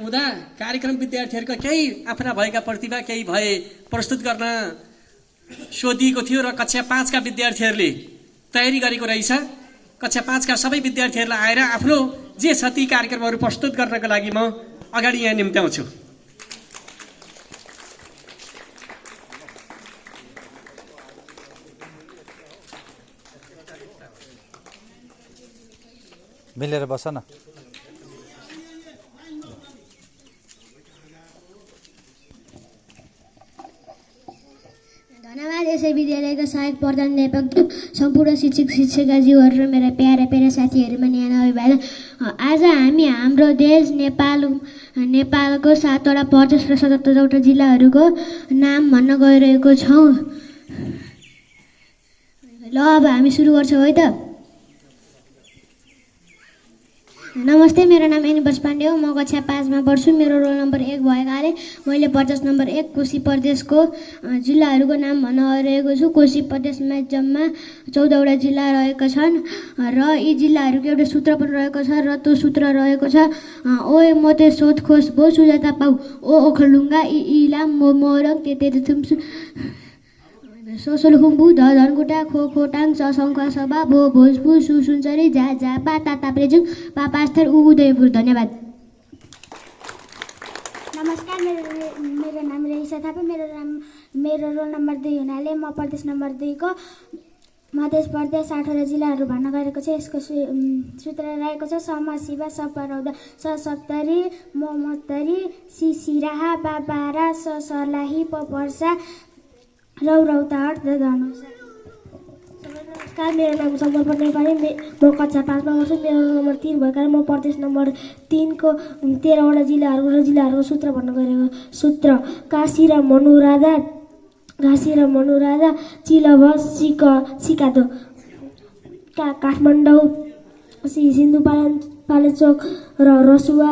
हुँदा कार्यक्रम विद्यार्थीहरूका केही आफ्ना भएका प्रतिभा केही भए प्रस्तुत गर्न सोधिएको थियो र कक्षा 5 का विद्यार्थीहरूले तयारी गरेको रहेछ। कक्षा 5 का सबै विद्यार्थीहरूलाई आएर आफ्नो जे छ ती कार्यक्रमहरू प्रस्तुत गर्नको लागि म अगाडि यहाँ निम्त्याउँछु। मिलेर बस न। धन्यवाद यसै विद्यालयका सहायक प्रधानाध्यापक सम्पूर्ण शिक्षक शिक्षिकाज्यूहरू र मेरा प्यारा प्यारा साथीहरूमा न्यानो अभिवादन। आज हामी हाम्रो देश नेपालको 7वटा प्रदेश र 77वटा जिल्लाहरूको नाम भन्न गइरहेको छौँ। ल अब हामी सुरु गर्छौँ है त। नमस्ते, मेरो नाम एनिबर्स पाण्डे हो। म कक्षा 5 मा पढ्छु। मेरो रोल नम्बर 1 भएकाले मैले प्रदेश नम्बर 1 कोशी प्रदेशको जिल्लाहरूको नाम भन्न गइरहेको छु। कोशी प्रदेशमा जम्मा 14वटा जिल्ला रहेका छन् र यी जिल्लाहरूको एउटा सूत्र पनि रहेको छ र त्यो सूत्र रहेको छ ओए मोते सोध खोज बो सुजाता पाउ ओ ओखलुङ्गा इला मो मोरङ तेते थुम्सु सोसलखुम्बु ध धनकुटा खो खोटाङ सशङ्का सभा भो भोजपुर सुसुनचरी झा झापा ताताप्रेजुङ पापास्थर उदयपुर। धन्यवाद। नमस्कार, मेरो नाम रेसा थापा। मेरो रोल नम्बर 2 हुनाले म प्रदेश नम्बर 2 को मध्य प्रदेश 18 जिल्लाहरू भन्न गएको छ। यसको सूत्र रहेको छ सम शिवा सपरौदा स सप्तरी मोमत्तरी सिसिराहा बाबारा स सर्लाही पर्सा रौरौताहट धनुषा। नमस्कार, मेरो नाम सङ्कल्प नेपाली। म कक्षा 5 मा पढ्छु। मेरो रोल नम्बर 3 भएकाले म प्रदेश नम्बर 3 को 13वटा जिल्लाहरूको सूत्र भन्न गएको। सूत्र काशी र मनुराधा चिलभ सिकादो काठमाडौँ सिन्धुपाल्चोक र रसुवा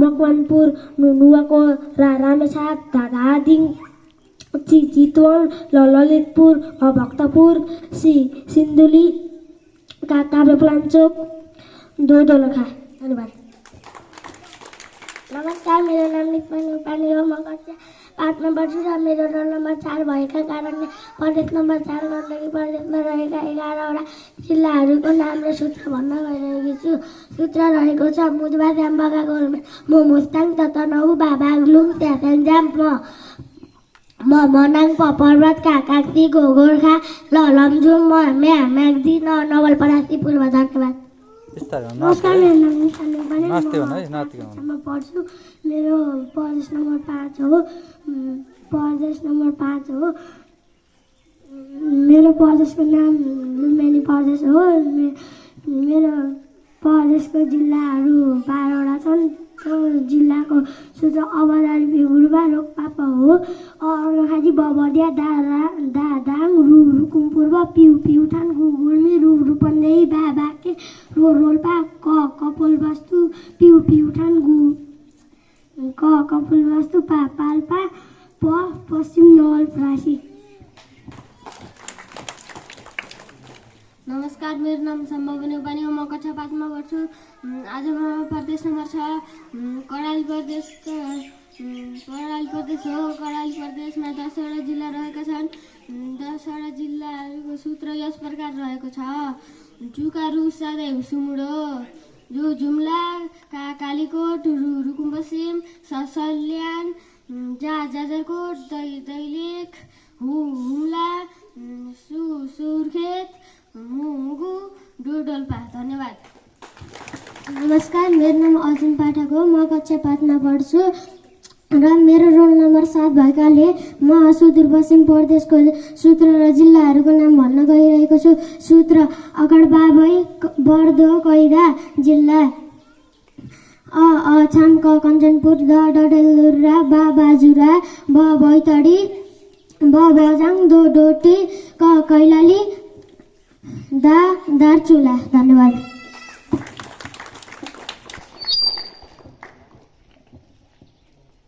मकवानपुर नुवाको रामेछाप धादिङ चितवन ललितपुर भक्तपुर सिन्धुली काभ्रेपलाञ्चोक दोलखा। धन्यवाद। नमस्कार, मेरो नाम निपन नेपाली हो। म कक्षा 5 मा पढ्छु र मेरो रोल नम्बर 4 भएका कारणले प्रदेश नम्बर 4 गण्डकी प्रदेशमा रहेका 11वटा जिल्लाहरूको नाम र सूत्र भन्न गइरहेको छु। सूत्र रहेको छ मुदबा जाम्बगा गोर्मे मो मुस्ताङ ततनहु बाबागलुङ त्याथ्यान्जाम म मनाङ पर्वत काकाक्ती गोर्खा लमजुङ म्याग्दी नवलपरासी पूर्व। धन्यवाद। नमस्कार, मेरो नाम निशा नेपाली। म पढ्छु। मेरो प्रदेश नम्बर 5 हो। मेरो प्रदेशको नाम लुम्बिनी प्रदेश हो। मेरो प्रदेशको जिल्लाहरू 12वटा छन्। त्यो जिल्लाको सूत्र अबदारी बिहुरुबा रोकपापा हो। अर्घाखाँची बबडिया दादाङ रुकुमपूर्व पिउठान गुल्मी रूपन्देही बाबाके रोल्पा कपोलवस्तु पिउठान कपोलवस्तु पाल्पा पश्चिम नवलपरासी। नमस्कार, मेरो नाम सम्भव नेपाली हो। म कक्षा 5 मा पढ्छु। आज म प्रदेश नम्बर 6 कर्णाली प्रदेश हो। कर्णाली प्रदेशमा 10वटा जिल्ला रहेका छन्। 10वटा जिल्लाहरूको सूत्र यस प्रकार रहेको छ जुकारु सादै हुसुमुडो जुम्ला कालीकोट रुकुमपश्चिम सल्यान जाजरकोट दैलेख हुम्ला सुर्खेत मुगु डोडोल्पा। धन्यवाद। नमस्कार, मेरो नाम अर्जुन पाठक हो। म कक्षा 5 मा पढ्छु र मेरो रोल नम्बर 7 भएकाले म सुदूरपश्चिम प्रदेशको सूत्र र जिल्लाहरूको नाम भन्न गइरहेको छु। सूत्र अगडबाबै बर्दो कैदा जिल्ला अछाम कञ्चनपुर डडेलधुरा बाजुरा बैतडी बजाङ डोटी कैलाली दार्चुला। धन्यवाद।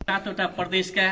7वटा प्रदेशका